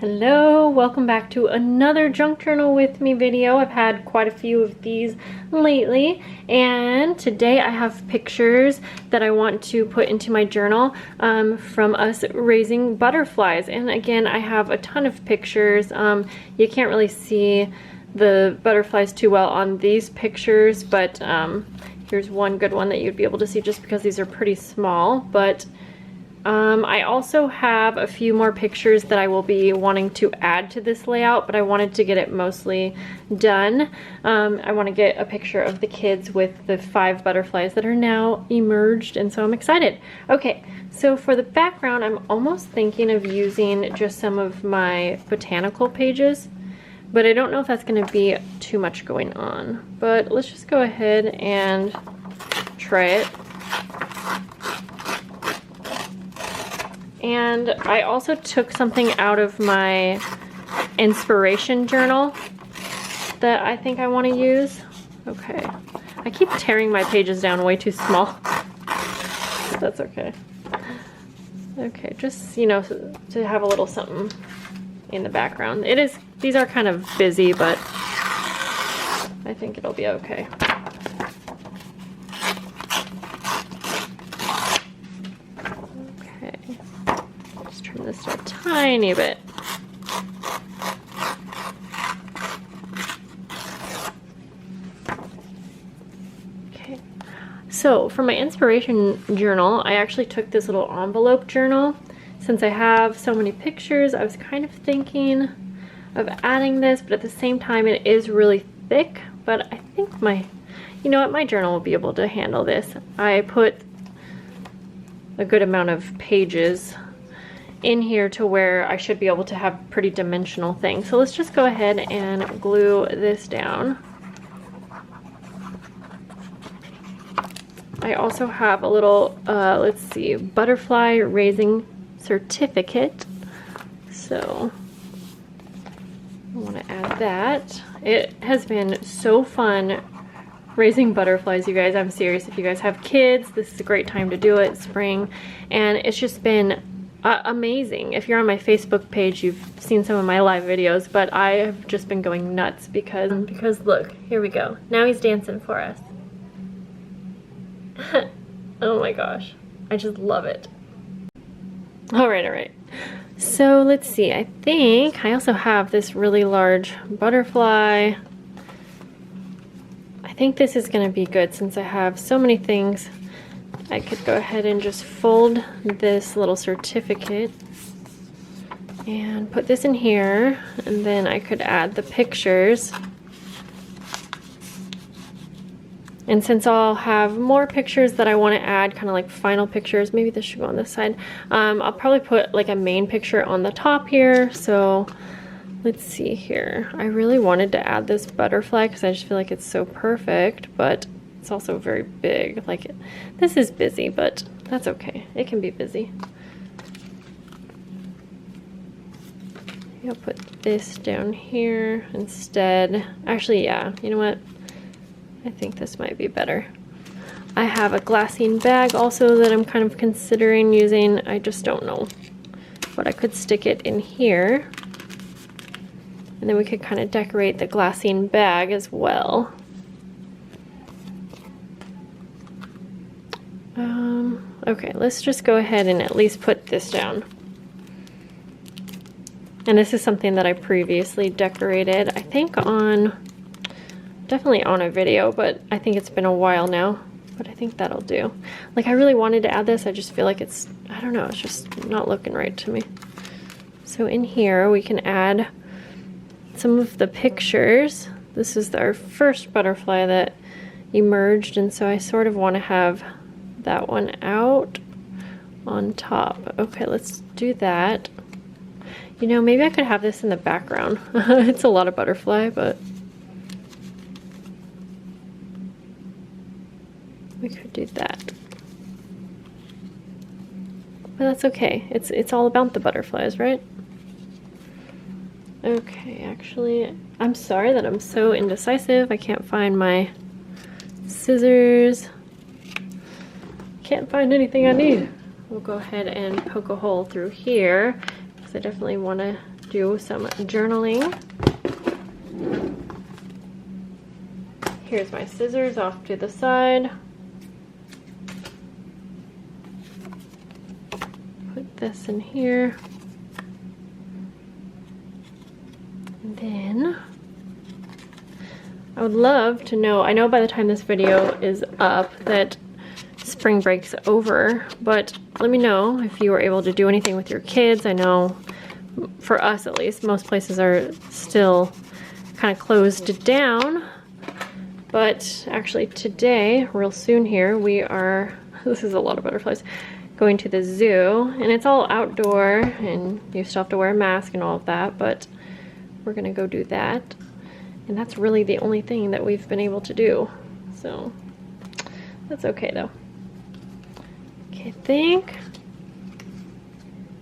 Hello, welcome back to another junk journal with me video. I've had quite a few of these lately, and today I have pictures that I want to put into my journal from us raising butterflies. And again, I have a ton of pictures. You can't really see the butterflies too well on these pictures, but here's one good one that you'd be able to see just because these are pretty small. But I also have a few more pictures that I will be wanting to add to this layout, but I wanted to get it mostly done. I want to get a picture of the kids with the 5 butterflies that are now emerged, and so I'm excited. Okay, so for the background, I'm almost thinking of using just some of my botanical pages, but I don't know if that's going to be too much going on. But let's just go ahead and try it. And I also took something out of my inspiration journal that I think I want to use. Okay. I keep tearing my pages down way too small. But that's okay. Okay, just, you know, to have a little something in the background. These are kind of busy, but I think it'll be okay. This a tiny bit. Okay, so for my inspiration journal, I actually took this little envelope journal. Since I have so many pictures, I was kind of thinking of adding this, but at the same time it is really thick. But I think you know what, my journal will be able to handle this. I put a good amount of pages in here to where I should be able to have pretty dimensional things. So let's just go ahead and glue this down. I also have a little, let's see, butterfly raising certificate. So I want to add that. It has been so fun raising butterflies, you guys. I'm serious. If you guys have kids, this is a great time to do it, spring. And it's just been amazing. If you're on my Facebook page, you've seen some of my live videos, but I have just been going nuts because look, here we go. Now he's dancing for us. Oh my gosh, I just love it. All right. So let's see, I think I also have this really large butterfly. I think this is gonna be good since I have so many things. I could go ahead and just fold this little certificate and put this in here, and then I could add the pictures. And since I'll have more pictures that I want to add, kind of like final pictures, maybe this should go on this side, I'll probably put like a main picture on the top here. So let's see here. I really wanted to add this butterfly because I just feel like it's so perfect, but it's also very big. Like, this is busy, but that's okay. It can be busy. I'll put this down here instead. Actually, yeah, you know what? I think this might be better. I have a glassine bag also that I'm kind of considering using. I just don't know. But I could stick it in here. And then we could kind of decorate the glassine bag as well. Okay, let's just go ahead and at least put this down. And this is something that I previously decorated, I think definitely on a video, but I think it's been a while now. But I think that'll do. Like, I really wanted to add this, I just feel like it's, I don't know, it's just not looking right to me. So in here we can add some of the pictures. This is our first butterfly that emerged, and so I sort of want to have that one out on top. Okay, let's do that. You know, maybe I could have this in the background. It's a lot of butterfly, but we could do that. But that's okay. It's all about the butterflies, right? Okay, actually, I'm sorry that I'm so indecisive. I can't find my scissors. Can't find anything I need. We'll go ahead and poke a hole through here because because I definitely want to do some journaling. Here's my scissors off to the side. Put this in here. And then I would love to know, I know by the time this video is up that spring break's over, but let me know if you were able to do anything with your kids. I know for us at least, most places are still kind of closed down. But actually today, real soon here, we are, this is a lot of butterflies, going to the zoo. And it's all outdoor, and you still have to wear a mask and all of that, but we're gonna go do that. And that's really the only thing that we've been able to do. So, that's okay though. Okay, I think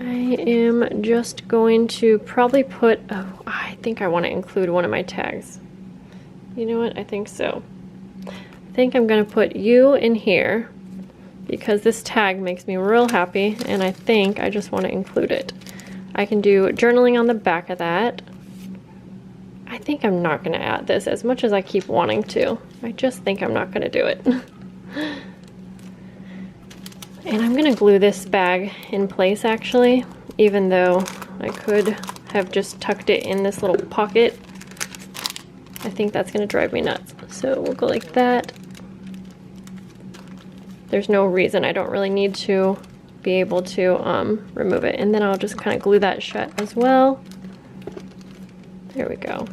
I am just going to probably put, oh, I think I want to include one of my tags. You know what? I think so. I think I'm going to put you in here because this tag makes me real happy, and I think I just want to include it. I can do journaling on the back of that. I think I'm not going to add this as much as I keep wanting to. I just think I'm not going to do it. And I'm going to glue this bag in place actually, even though I could have just tucked it in this little pocket. I think that's going to drive me nuts. So we'll go like that. There's no reason, I don't really need to be able to remove it. And then I'll just kind of glue that shut as well. There we go.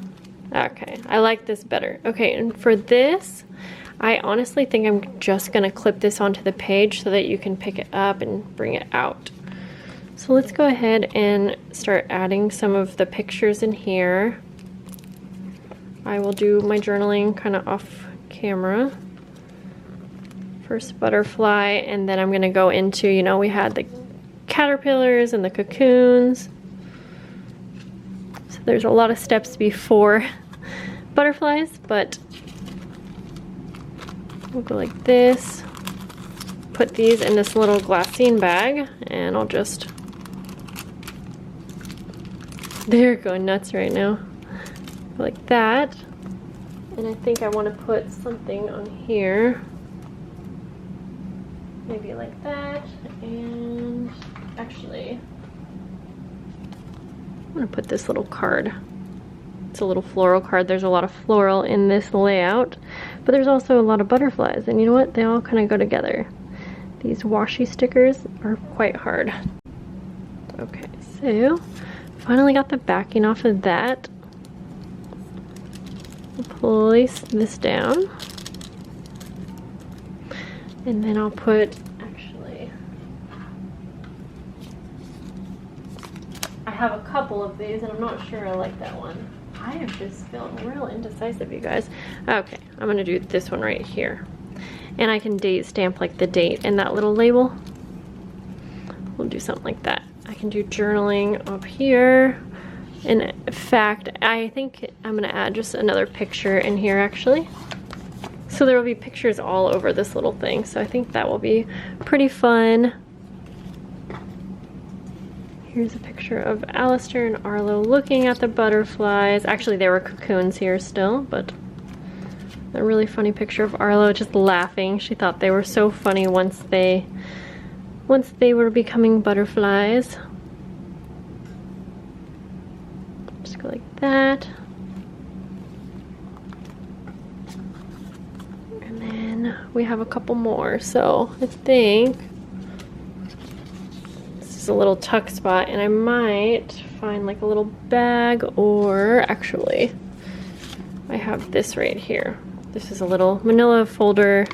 Okay, I like this better. Okay, and for this, I honestly think I'm just going to clip this onto the page so that you can pick it up and bring it out. So let's go ahead and start adding some of the pictures in here. I will do my journaling kind of off camera. First butterfly, and then I'm going to go into, you know, we had the caterpillars and the cocoons. So there's a lot of steps before butterflies, but we'll go like this. Put these in this little glassine bag, and I'll just, they're going nuts right now. Like that. And I think I want to put something on here. Maybe like that. And actually, I'm going to put this little card. It's a little floral card. There's a lot of floral in this layout, but there's also a lot of butterflies. And you know what? They all kind of go together. These washi stickers are quite hard. Okay, so finally got the backing off of that. Place this down, and then I'll put, actually, I have a couple of these and I'm not sure I like that one. I am just feeling real indecisive, you guys. Okay, I'm gonna do this one right here, and I can date stamp like the date and that little label. We'll do something like that. I can do journaling up here. In fact, I think I'm gonna add just another picture in here actually. So there will be pictures all over this little thing. So I think that will be pretty fun. Here's a picture of Alistair and Arlo looking at the butterflies. Actually, there were cocoons here still, but a really funny picture of Arlo just laughing. She thought they were so funny once they were becoming butterflies. Just go like that. And then we have a couple more. So I think this is a little tuck spot, and I might find like a little bag, or actually I have this right here. This is a little manila folder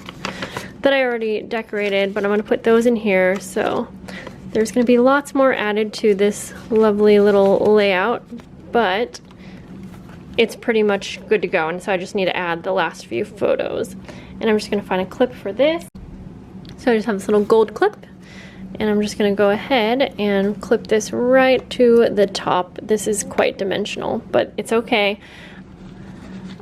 that I already decorated, but I'm gonna put those in here. So there's gonna be lots more added to this lovely little layout, but it's pretty much good to go. And so I just need to add the last few photos. And I'm just gonna find a clip for this. So I just have this little gold clip, and I'm just gonna go ahead and clip this right to the top. This is quite dimensional, but it's okay.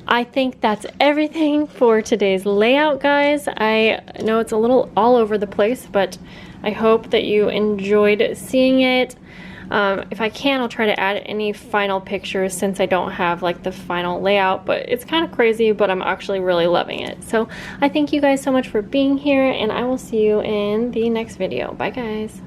I think that's everything for today's layout, guys. I know it's a little all over the place, but I hope that you enjoyed seeing it. If I can, I'll try to add any final pictures since I don't have like the final layout, but it's kind of crazy, but I'm actually really loving it. So I thank you guys so much for being here, and I will see you in the next video. Bye guys.